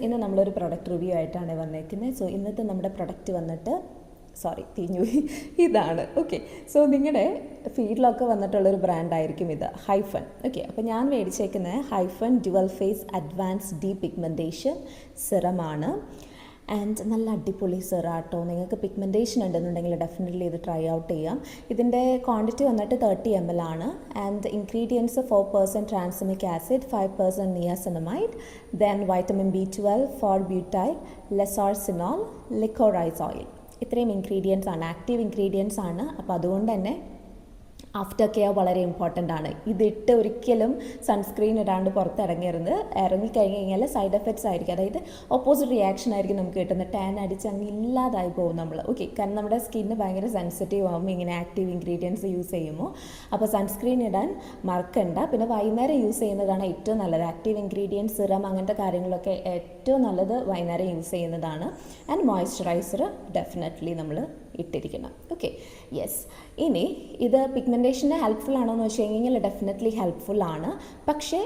ഇന്ന് നമ്മളൊരു product review ആയിട്ടാണ് വന്നേക്കുന്നത്. സോ ഇന്നത്തെ നമ്മുടെ പ്രൊഡക്റ്റ് വന്നിട്ട് ഇതാണ്. ഓക്കെ, സോ നിങ്ങളുടെ ഫീൽഡിലൊക്കെ വന്നിട്ടുള്ളൊരു ബ്രാൻഡായിരിക്കും ഇത്, ഹൈഫൺ. ഓക്കെ, അപ്പോൾ ഞാൻ മേടിച്ചേക്കുന്നത് Hyphen dual phase advance depigmentation സിറമാണ്. ആൻഡ് നല്ല അടിപൊളി സിറാട്ടോ. നിങ്ങൾക്ക് പിഗ്മെൻറ്റേഷൻ ഉണ്ടെന്നുണ്ടെങ്കിൽ ഡെഫിനറ്റ്ലി ഇത് ട്രൈ ഔട്ട് ചെയ്യാം. ഇതിൻ്റെ ക്വാണ്ടിറ്റി വന്നിട്ട് 30 ml ആണ്. And ingredients 4% tranexamic acid, 5% niacinamide, then vitamin B12, 4 butyl, resorcinol, licorice oil. ഇത്രയും ഇൻഗ്രീഡിയൻസ് ആണ്, ആക്റ്റീവ് ഇൻഗ്രീഡിയൻസ് ആണ്. അപ്പോൾ അതുകൊണ്ട് തന്നെ ആഫ്റ്റർ കെയർ വളരെ ഇമ്പോർട്ടൻ്റ് ആണ്. ഇതിട്ട് ഒരിക്കലും സൺസ്ക്രീൻ ഇടാണ്ട് പുറത്തിറങ്ങരുത്. ഇറങ്ങിക്കഴിഞ്ഞ് കഴിഞ്ഞാൽ സൈഡ് എഫക്ട്സ് ആയിരിക്കും, അതായത് ഓപ്പോസിറ്റ് റിയാക്ഷൻ ആയിരിക്കും നമുക്ക് കിട്ടുന്നത്. ടാൻ അടിച്ച് അങ്ങ് ഇല്ലാതായി പോകും നമ്മൾ. ഓക്കെ, കാരണം നമ്മുടെ സ്കിന്ന് ഭയങ്കര സെൻസിറ്റീവ് ആകുമ്പോൾ ഇങ്ങനെ ആക്റ്റീവ് ഇൻഗ്രീഡിയൻസ് യൂസ് ചെയ്യുമ്പോൾ. അപ്പോൾ സൺസ്ക്രീൻ ഇടാൻ മറക്കണ്ട. പിന്നെ വൈകുന്നേരം യൂസ് ചെയ്യുന്നതാണ് ഏറ്റവും നല്ലത്. ആക്റ്റീവ് ഇൻഗ്രീഡിയൻസ്, സിറം, അങ്ങനത്തെ കാര്യങ്ങളൊക്കെ ഏറ്റവും നല്ലത് വൈകുന്നേരം യൂസ് ചെയ്യുന്നതാണ്. ആൻഡ് മോയ്സ്ചറൈസർ ഡെഫിനറ്റ്ലി നമ്മൾ ഇട്ടിരിക്കണം. Okay, yes. ഇനി ഇത് പിഗ്മെൻറ്റേഷന് ഹെൽപ്ഫുൾ ആണോ എന്ന് വെച്ച് കഴിഞ്ഞാൽ ഡെഫിനറ്റ്ലി ഹെൽപ്ഫുൾ ആണ്. പക്ഷേ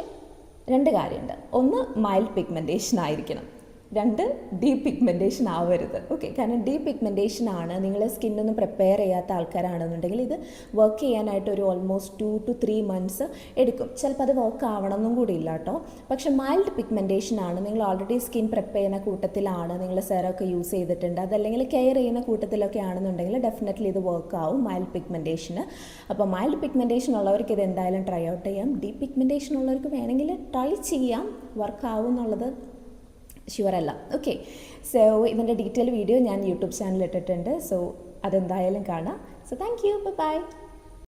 2 കാര്യമുണ്ട്. ഒന്ന്, മൈൽഡ് പിഗ്മെൻറ്റേഷൻ ആയിരിക്കണം. 2, ഡീപ്പ് പിഗ്മെൻറ്റേഷൻ ആവരുത്. ഓക്കെ, കാരണം ഡീപ്പ് പിഗ്മെൻറ്റേഷൻ ആണ്, നിങ്ങൾ സ്കിന്നൊന്നും പ്രിപ്പയർ ചെയ്യാത്ത ആൾക്കാരാണെന്നുണ്ടെങ്കിൽ ഇത് വർക്ക് ചെയ്യാനായിട്ട് ഒരു ഓൾമോസ്റ്റ് 2 to 3 months എടുക്കും. ചിലപ്പോൾ അത് വർക്ക് ആവണമെന്നും കൂടി ഇല്ല കേട്ടോ. പക്ഷെ മൈൽഡ് പിഗ്മെൻറ്റേഷൻ ആണ്, നിങ്ങൾ ഓൾറെഡി സ്കിൻ പ്രിപ്പയർ ചെയ്യുന്ന കൂട്ടത്തിലാണ്, നിങ്ങൾ സെറമൊക്കെ യൂസ് ചെയ്തിട്ടുണ്ട്, അതല്ലെങ്കിൽ കെയർ ചെയ്യുന്ന കൂട്ടത്തിലൊക്കെ ആണെന്നുണ്ടെങ്കിൽ ഡെഫിനറ്റ്ലി ഇത് വർക്ക് ആവും മൈൽഡ് പിഗ്മെൻറ്റേഷന്. അപ്പോൾ മൈൽഡ് പിഗ്മെൻറ്റേഷൻ ഉള്ളവർക്ക് ഇത് എന്തായാലും ട്രൈ ഔട്ട് ചെയ്യാം. ഡീപ്പ് പിഗ്മെൻറ്റേഷൻ ഉള്ളവർക്ക് വേണമെങ്കിൽ ട്രൈ ചെയ്യാം, വർക്ക് ആവും എന്നുള്ളത് ഷുവറല്ല. ഓക്കെ, സോ ഇതിൻ്റെ ഡീറ്റെയിൽ വീഡിയോ ഞാൻ യൂട്യൂബ് ചാനലിൽ ഇട്ടിട്ടുണ്ട്. സോ അതെന്തായാലും കാണാം. So thank you, by.